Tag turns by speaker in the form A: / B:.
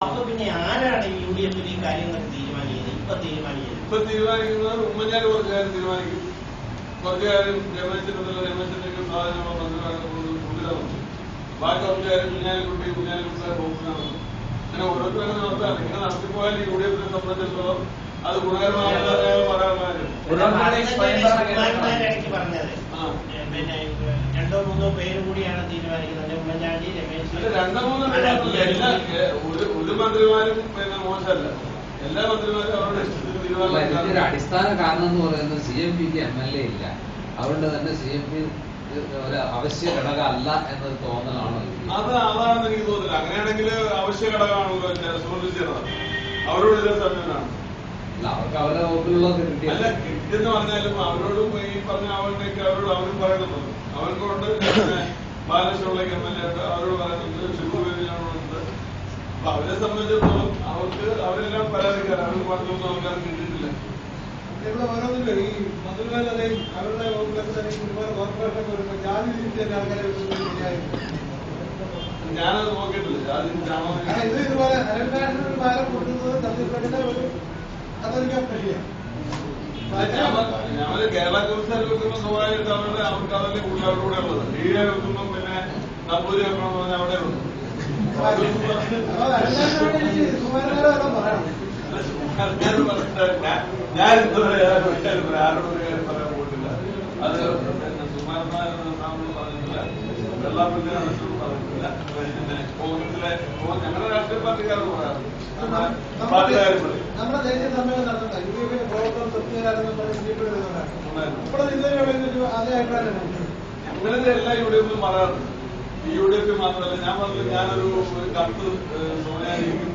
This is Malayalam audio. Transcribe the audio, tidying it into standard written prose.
A: അപ്പൊ പിന്നെ ആരാണ് UDF ഈ കാര്യങ്ങളൊക്കെ
B: തീരുമാനിക്കുന്നത്? ഉമ്മൻചാണ്ടി കുറച്ച് കാര്യം തീരുമാനിക്കും. കുറച്ച് കാര്യം രമേശിന്റെ സാധനങ്ങളോ മന്ത്രിമാരുടെ ബാക്കി കുറച്ച് കാര്യം കുഞ്ഞാലിക്കുട്ടി പോകുന്നതാണ്. അങ്ങനെ ഓരോരുത്തരും നടത്താറ്. ഇങ്ങനെ നടത്തിപ്പോയാൽ UDF സംബന്ധിച്ചിടത്തോളം അത് ഗുണകരമാണെന്ന്
A: പറഞ്ഞത്. പിന്നെ 2-3 പേര് കൂടിയാണ് തീരുമാനിക്കുന്നത്. ഉമ്മൻചാണ്ടി, രമേശ്.
B: 2-3 ഒരു മന്ത്രിമാരും പിന്നെ മോശമല്ല. എല്ലാ മന്ത്രിമാരും അവരുടെ ഇഷ്ടത്തിന് തീരുമാനം.
C: ഇതിന്റെ അടിസ്ഥാന കാരണം എന്ന് പറയുന്നത് CMPക്ക് MLA ഇല്ല. അതുകൊണ്ട് തന്നെ CMP ഒരു അവശ്യ ഘടകം അല്ല എന്നൊരു തോന്നലാണോ?
B: അതാണെന്ന് എനിക്ക് തോന്നുന്നില്ല. അങ്ങനെയാണെങ്കിൽ അവശ്യ ഘടകമാണല്ലോ സുഹൃത്തുക്കളാണ് അവരോട് ഇത് സമയമാണ്.
C: അവർക്ക് അവരുടെ വകുപ്പിലുള്ളത് കിട്ടിയ
B: അല്ല, കിട്ടിയെന്ന് പറഞ്ഞാലും അവരോടും ഈ പറഞ്ഞ അവരുടെയൊക്കെ അവരും പറയുന്നുണ്ട്. അവർക്കൊണ്ട് ബാലകൃഷ്ണപിള്ളയ്ക്ക് MLA ഉണ്ട്, അവരോട് പറയുന്നുണ്ട്, ശിവബേബിയോടുണ്ട്. അപ്പൊ അവരെ സംബന്ധിച്ചിടത്തോളം അവരെല്ലാം പരാതിക്കാർ. അവർക്ക് പറഞ്ഞൊന്നും ആൾക്കാർ കിട്ടിയിട്ടില്ല.
D: ഇവിടെ ഓരോന്നിലും ഈ മന്ത്രിമാരെ അവരുടെ കോർപ്പറേഷൻ വരുമ്പോൾ ജാതി തിരിച്ചതിന്റെ ആൾക്കാരെ
B: ഞാനത് നോക്കിയിട്ടില്ല. ജാതി
D: ഇത് ഇതുപോലെ അരങ്ങാട്ടിനൊരു ഭാരം കൊടുക്കുന്നത് തമ്മിൽപ്പെടുന്ന ഒരു കത്തോലിക്ക കക്ഷിയാണ്.
B: ഞമ്മള് കേരള കൗൺസിൽ വെക്കുമ്പോൾ സ്വാഭാവികമായിട്ട് അവർക്ക് അതല്ലേ കൂടുതൽ അവരുടെ കൂടെ ഉള്ളത്. DA വെക്കുമ്പോൾ പിന്നെ നമ്പൂരി വെക്കണമെന്ന് പറഞ്ഞാൽ അവിടെ ഉണ്ട്. ഞാൻ ഇതുവരെ ആരോട് കാര്യം പറയാൻ പോയിട്ടില്ല. അത് സുമാരനാഥ് പറഞ്ഞിട്ടില്ല, വെള്ളാപ്പള്ളി പറഞ്ഞിട്ടില്ല. പിന്നെ കോൺഗ്രസിലെ ഞങ്ങളുടെ രാഷ്ട്രീയ പാർട്ടിക്കാരോട് പറയാറുണ്ട്. പാർട്ടിക്കാരും പറയും
D: നമ്മുടെ ദേശീയ സമ്മേളനം നടത്തുന്ന UDF പ്രവർത്തനം തൃപ്തികരാണെന്ന് ഇവിടെ ഇന്നലെ അതേ അഭിപ്രായം
B: ഞങ്ങളിത് എല്ലാ UDF പറയാറുണ്ട്. ഈ UDF മാത്രമല്ല, ഞാൻ പറഞ്ഞു ഞാനൊരു കത്ത് സോണിയാജിക്കും